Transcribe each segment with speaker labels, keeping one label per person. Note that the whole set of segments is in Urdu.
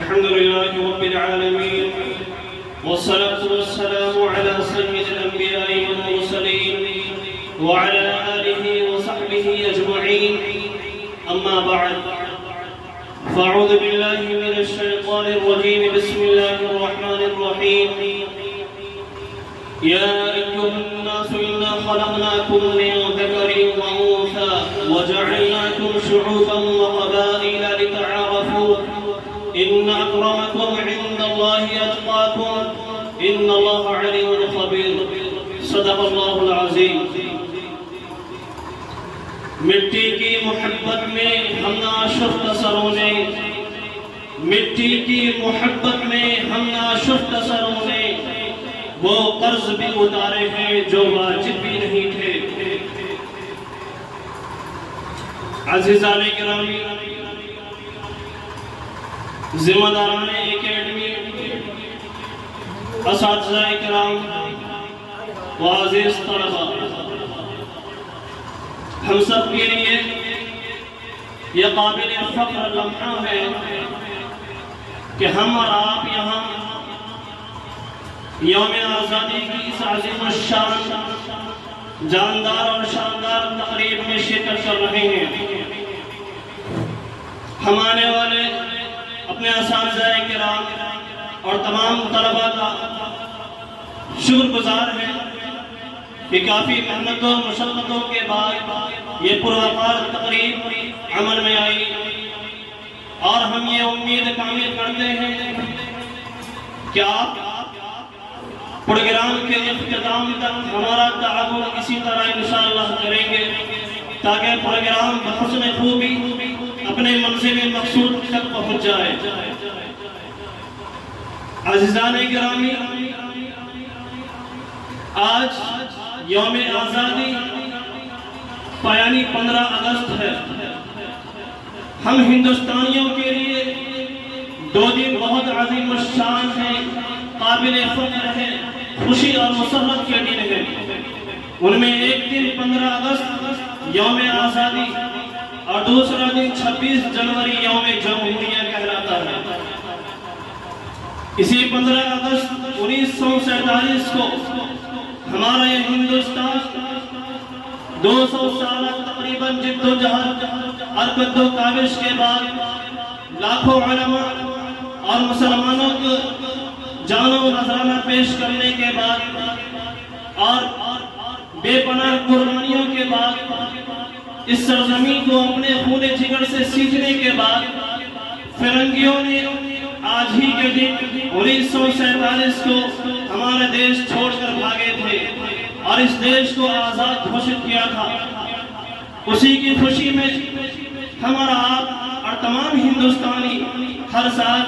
Speaker 1: الحمد لله رب العالمين والصلاة والسلام على سيد الأنبياء والمرسلين وعلى آله وصحبه أجمعين أما بعد فأعوذ بالله من الشيطان الرجيم بسم الله الرحمن الرحيم يا أيها الناس إنا خلقناكم من ذكر وأنثى وجعلناكم شعوبا وقبائل لتعارفوا إن أكرمكم عند الله أتقاكم إن الله عليم خبير صدق الله العظيم. مٹی کی محبت میں ہم ناشفت سروں نے مٹی کی محبت میں ہم ناشفت سروں نے وہ قرض بھی اتارے ہیں جو واجب بھی نہیں تھے. عزیزان گرامی، ذمہ داران اکیڈمی، اساتذہ کرام و عزیز طلبہ، ہم سب کے لیے یہ قابل فخر لمحہ ہے کہ ہم اور آپ یہاں یوم آزادی کی اس عظیم الشان جاندار اور شاندار تقریب میں شرکت کر رہے ہیں. ہم آنے والے اپنے اساتذہ کرام اور تمام طلباء کا شکر گزار ہیں کہ کافی محنت و مشقتوں کے بعد یہ پروقار تقریب عمل میں آئی، اور ہم یہ امید کامل کرتے ہیں کہ آپ پروگرام کے اختتام تک ہمارا تعاون اسی طرح انشاءاللہ کریں گے تاکہ پروگرام بحسن خوبی اپنے منزل مقصود تک پہنچ جائے. عزیزان گرامی، آج یوم آزادی یعنی 15 اگست ہے. ہم ہندوستانیوں کے لیے دو دن بہت عظیم الشان ہیں، قابل فخر ہے، خوشی اور مسرت کے دن ہیں. ان میں ایک دن 15 اگست یوم آزادی اور دوسرا دن 26 جنوری یوم جمہوریہ کہلاتا ہے. اسی 15 اگست 1947 کو ہمارا یہ ہندوستان 200 سال تقریباً جد و جہد اور قد و کاوش کے بعد لاکھوں علماء اور مسلمانوں کو جان و نذرانہ پیش کرنے کے بعد اور بے پناہ قربانیوں کے بعد اس سرزمین کو اپنے خون جگر سے سینچنے کے بعد فرنگیوں نے آج ہی کے دن 1947 کو ہمارا دیش چھوڑ کر بھاگے تھے اور اس دیش کو آزاد گھوشت کیا تھا. اسی کی خوشی میں ہمارا آپ اور تمام ہندوستانی ہر سال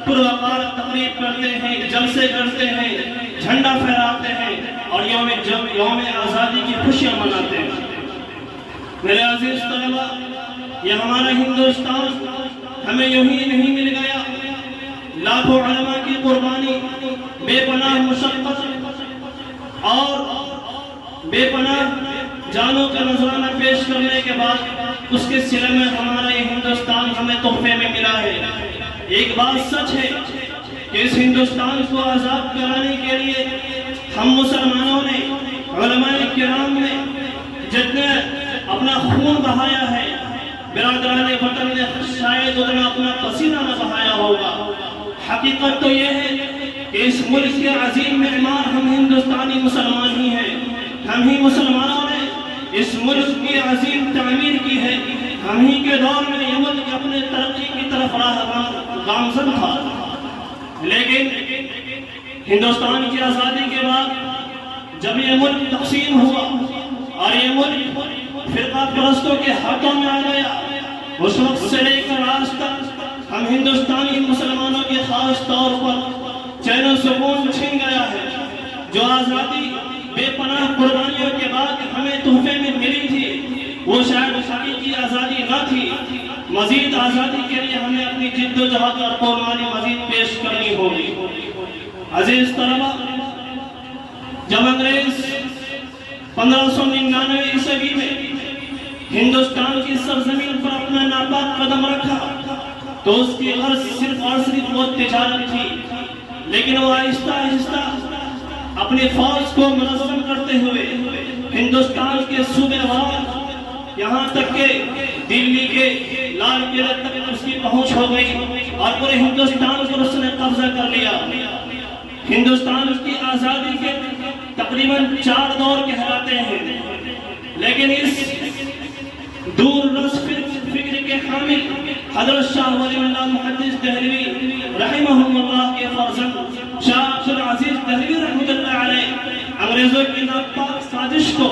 Speaker 1: پروقار تقریب کرتے ہیں، جلسے کرتے ہیں، جھنڈا پھہراتے ہیں اور یوم آزادی کی خوشیاں مناتے ہیں. میرے عزیز طلبہ، یہ ہمارا ہندوستان ہمیں یوں ہی نہیں مل گیا. لاکھوں علماء کی قربانی، بے پناہ مشقت اور بے پناہ جانوں کا نذرانہ پیش کرنے کے بعد اس کے صلے میں ہمارا یہ ہندوستان ہمیں تحفے میں ملا ہے. ایک بات سچ ہے کہ اس ہندوستان کو آزاد کرانے کے لیے ہم مسلمانوں نے، علماء کرام نے جتنے اپنا خون بہایا ہے، برادران وطن نے شاید اتنا اپنا پسینہ نہ بہایا ہوگا. حقیقت تو یہ ہے کہ اس ملک کے عظیم معمار ہم ہندوستانی مسلمان ہی ہیں. ہم ہی مسلمانوں نے اس ملک کی عظیم تعمیر کی ہے. ہم ہی کے دور میں یہ ملک اپنے ترقی کی طرف راہ گامزن تھا. لیکن ہندوستان کی آزادی کے بعد جب یہ ملک تقسیم ہوا اور یہ ملک فرقہ پرستوں کے ہاتھوں میں آ گیا، اس وقت سے لے کر آج تک ہم ہندوستانی مسلمانوں کے خاص طور پر چین و سکون چھن گیا ہے. جو آزادی بے پناہ قربانیوں کے بعد ہمیں تحفے میں ملی تھی، وہ شاید حقیقی آزادی نہ تھی. مزید آزادی کے لیے ہمیں اپنی جد و جہد اور قربانی مزید پیش کرنی ہوگی. عزیز طلبہ، جب انگریز 1599 عیسوی میں ہندوستان کی سرزمین پر اپنا ناپاک قدم رکھا تو اس کی غرض صرف اور صرف وہ تجارت تھی، لیکن وہ آہستہ آہستہ اپنی فوج کو منظم کرتے ہوئے ہندوستان کے صوبے وار یہاں تک کہ دلی کے لال قلعہ تک اس کی پہنچ ہو گئی اور پورے ہندوستان کو اس نے قبضہ کر لیا۔ ہندوستان کی آزادی کے تقریباً 4 دور کہلاتے ہیں، لیکن اس دور رس فکر کے حامل حضرت شاہ ولی اللہ محدث دہلوی رحمہ اللہ کے فرزند شاہ عبد العزیز دہلوی رحمۃ اللہ علیہ انگریزوں کی ناپاک سازش کو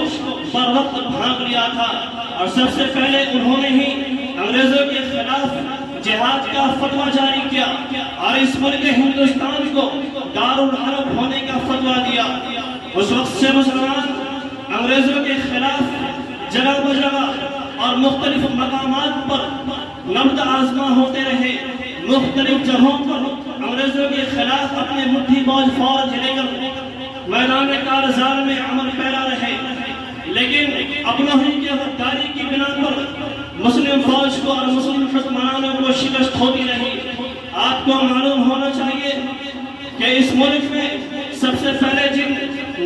Speaker 1: بر وقت بھانپ لیا تھا، اور سب سے پہلے انہوں نے ہی انگریزوں کے خلاف جہاد کا فتویٰ جاری کیا اور اس ملک ہندوستان کو دارالحرب ہونے کا فتویٰ دیا۔ اس وقت سے مسلمان انگریزوں کے خلاف جگہ بجگہ اور مختلف مقامات پر نبض آزما ہوتے رہے، مختلف جگہوں پر انگریزوں کے خلاف اپنے مٹھی بوجھ فوج لے کر میدان کارزار میں عمل پیرا رہے، لیکن اپنوں ہی کی غداری کی بنا پر مسلم فوج کو اور مسلم حکمرانوں کو شکست ہوتی رہی۔ آپ کو معلوم ہونا چاہیے کہ اس ملک میں سب سے پہلے جن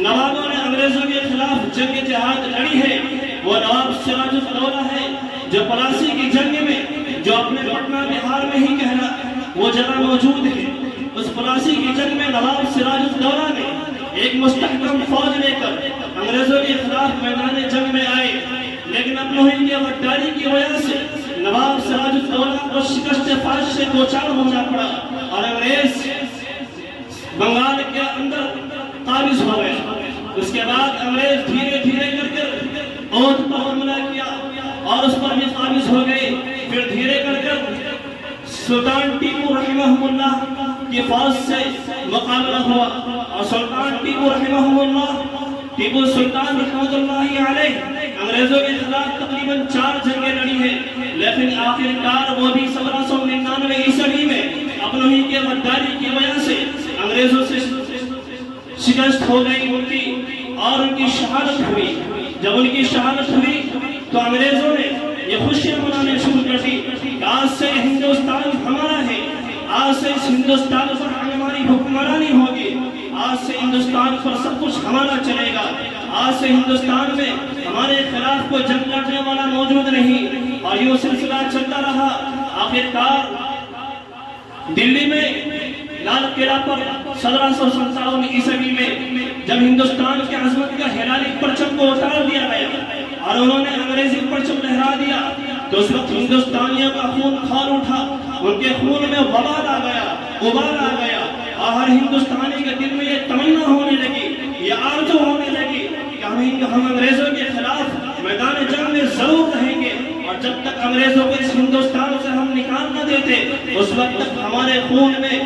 Speaker 1: نوابوں نے انگریزوں کے خلاف جنگ جہاد لڑی ہے وہ نواب سراج الدولہ ہے، جو پلاسی کی جنگ میں جو اپنے پٹنہ بہار میں ہی کہنا وہ جگہ موجود ہے۔ اس پلاسی کی جنگ میں نواب سراج الدولہ نے ایک مستحکم فوج لے کر انگریزوں کے خلاف میدان جنگ میں آئے، لیکن اپنوں ہی کی غداری کی وجہ سے نواب سراج الدولہ کو شکست فاش سے دوچار ہونا پڑا اور انگریز بنگال کے اندر قابض ہو گئے۔ اس کے بعد انگریز دھیرے دھیرے کر کر اودھ پر حملہ کیا اور اس پر بھی قابض ہو گئے، پھر دھیرے کر سلطان ٹیپو رحمہ اللہ کی فوج سے مقابلہ ہوا اور سلطان ٹیپو رحمہ اللہ ٹیپو سلطان رحمۃ اللہ علیہ انگریزوں کے خلاف تقریباً 4 جنگیں لڑی ہیں، لیکن آخر کار وہ بھی 1799 عیسوی میں اپنوں ہی کے غداری کی وجہ سے انگریزوں سے شکست ہو گئی ان کی اور ان کی شہادت ہوئی۔ جب ان کی شہادت ہوئی تو انگریزوں نے یہ خوشیاں منانے شروع کر دی کہ آج سے ہندوستان ہمارا ہے، آج سے اس ہندوستان پر ہماری حکمرانی ہوگی، آج سے ہندوستان پر سب کچھ ہمارا چلے گا، آج سے ہندوستان میں ہمارے خلاف کوئی جنگ لڑنے والا موجود نہیں۔ اور یہ سلسلہ چلتا رہا، آخر کار دلی میں لال قلعہ پر 1757 عیسوی میں جب ہندوستان کی عظمت کا ہلالی پرچم کو اتار دیا گیا اور انہوں نے انگریزی پرچم لہرا دیا تو اس وقت ہندوستانیوں کا خون کھول اٹھا، ان کے خون میں وبال آ گیا، ابال آ گیا اور ہر ہندوستانی کے دل میں یہ تمنا ہونے لگی، یہ آرزو ہونے لگی کہ ہم انگریزوں کے خلاف میدان جنگ میں ضرور رہیں گے، اور جب تک انگریزوں کو اس ہندوستان سے ہم نکال نہ دیتے اس وقت تک ہمارے خون میں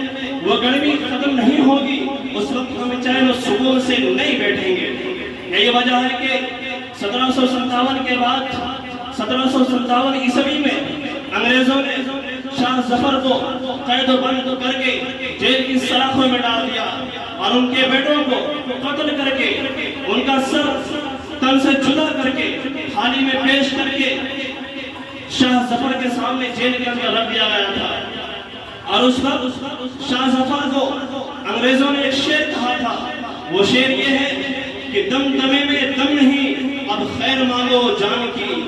Speaker 1: وہ گرمی ختم نہیں ہوگی، اس وقت ہم چین و سکون سے نہیں بیٹھیں گے۔ یہی وجہ ہے کہ 1757 کے بعد 1757 عیسوی میں انگریزوں نے شاہ ظفر کو قید و بند کر کے جیل کی سلاخوں میں ڈال دیا اور ان کے بیٹوں کو قتل کر کے ان کا سر تن سے جدا کر کے تھالی میں پیش کر کے شاہ ظفر کے سامنے جیل کے اندر رکھ دیا گیا تھا۔ اور اس وقت شاہ ظفر کو انگریزوں نے ایک شعر کہا تھا، وہ شعر یہ ہے کہ دمدمے میں دم نہیں اب خیر مانگو جان کی،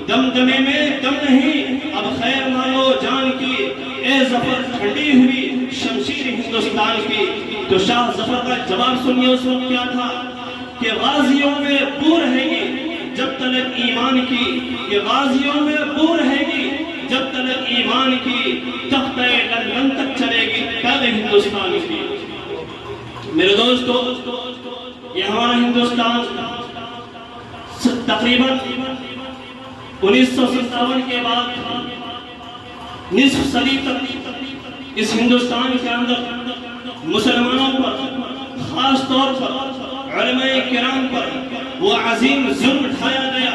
Speaker 1: دمدمے میں دم نہیں اب خیر مانگو جان کی، اے ظفر ٹھنڈی ہوئی شمشیر ہندوستان کی۔ تو شاہ ظفر کا جواب سنیے اس وقت کیا تھا کہ غازیوں میں بو رہے گی جب تلک ایمان کی، کہ غازیوں میں بو رہے گی جب تلک ایمان کی، تختہ لندن تک چلے گی پہلے ہندوستان کی۔ میرے دوستو، یہ ہمارا ہندوستان تقریباً 1957 کے بعد نصف صدی تک اس ہندوستان کے اندر مسلمانوں پر، خاص طور پر علماء کرام پر وہ عظیم ظلم ڈھایا گیا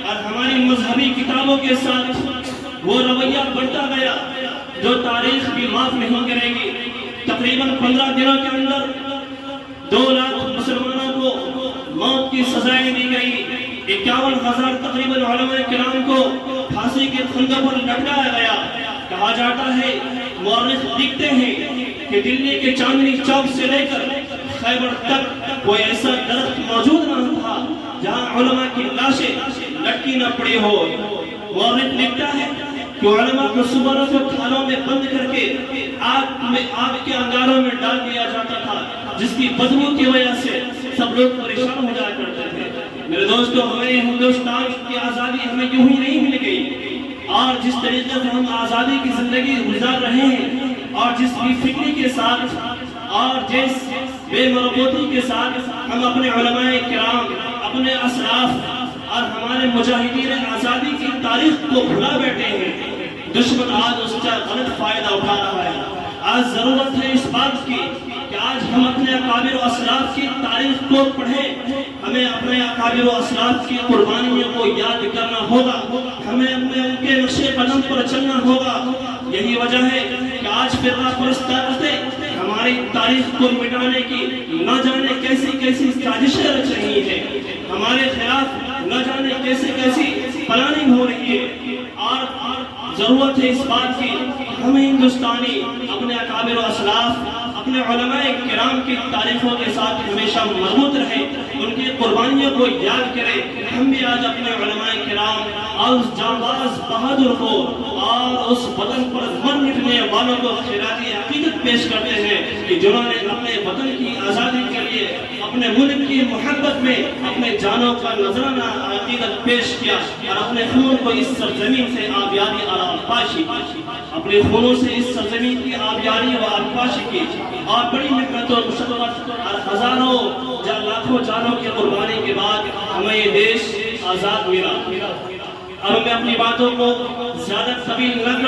Speaker 1: اور ہماری مذہبی کتابوں کے ساتھ وہ رویہ بڑھتا گیا جو تاریخ بھی معاف نہیں کرے گی۔ تقریباً 15 دنوں کے اندر 2 لاکھ مسلمانوں کو موت کی سزائیں دی گئی، 51,000 تقریباً علماء کرام کو پھانسی کے پھندوں پر لٹکایا گیا کہا جاتا ہے، مورخ لکھتے ہیں کہ دلی کے چاندنی چوک سے لے کر خیبر تک کوئی ایسا درخت موجود نہ تھا جہاں علماء کی لاشیں لٹکی نہ پڑی ہو۔ مورخ لکھتا ہے کہ علماء کو صبح کو تھالوں میں بند کر کے آگ کے انگاروں میں ڈال دیا جاتا تھا، جس کی بدبو کی وجہ سے سب لوگ پریشان ہو جایا کرتے تھے۔ میرے دوستو، ہمیں ہندوستان کی آزادی ہمیں یوں ہی نہیں مل گئی، اور جس طریقے سے ہم آزادی کی زندگی گزار رہے ہیں، اور جس بے فکری کے ساتھ اور جس بے مربوطی کے ساتھ ہم اپنے علماء کرام، اپنے اسلاف اور ہمارے مجاہدین آزادی کی تاریخ کو بھلا بیٹھے ہیں، دشمن آج اس کا غلط فائدہ اٹھا رہا ہے۔ آج ضرورت ہے اس بات کی کہ آج ہم اپنے اکابر و اسلاف کی تاریخ کو پڑھیں، ہمیں اپنے اکابر و اسلاف کی قربانیوں کو یاد کرنا ہوگا، ہمیں اپنے ان کے نقش قدم پر چلنا ہوگا۔ یہی وجہ ہے کہ آج فرقہ پرست طاقتیں ہماری تاریخ کو مٹانے کی نہ جانے کیسی کیسی سازشیں رچ رہی ہیں، ہمارے خلاف نہ جانے کیسی کیسی پلاننگ ہو رہی ہے، اور ضرورت ہے اس بات کی ہمیں ہندوستانی اپنے اکابر و اسلاف، اپنے علماء کرام کی تعریفوں کے ساتھ ہمیشہ مربوط رہے، ان کی قربانیوں کو یاد کریں۔ ہم بھی آج اپنے علماء کرام اور اس جانباز بہادر کو اور اس وطن پر مر مٹنے والوں کو خراج عقیدت پیش کرتے ہیں کہ جنہوں نے اپنے وطن کی آزادی کے لیے، اپنے ملک کی محبت میں اپنے جانوں کا نذرانہ عقیدت پیش کیا، اور اپنے خون کو اس سرزمین سے آبیاری اور آبپاشی، اپنے خونوں سے اس سرزمین کی آبیاری و آبپاشی کی، اور بڑی محنت و مشقت اور ہزاروں لاکھوں جانوں کی قربانی کے بعد ہمیں یہ دیش آزاد ملا۔ اور میں اپنی باتوں کو زیادہ طویل نہ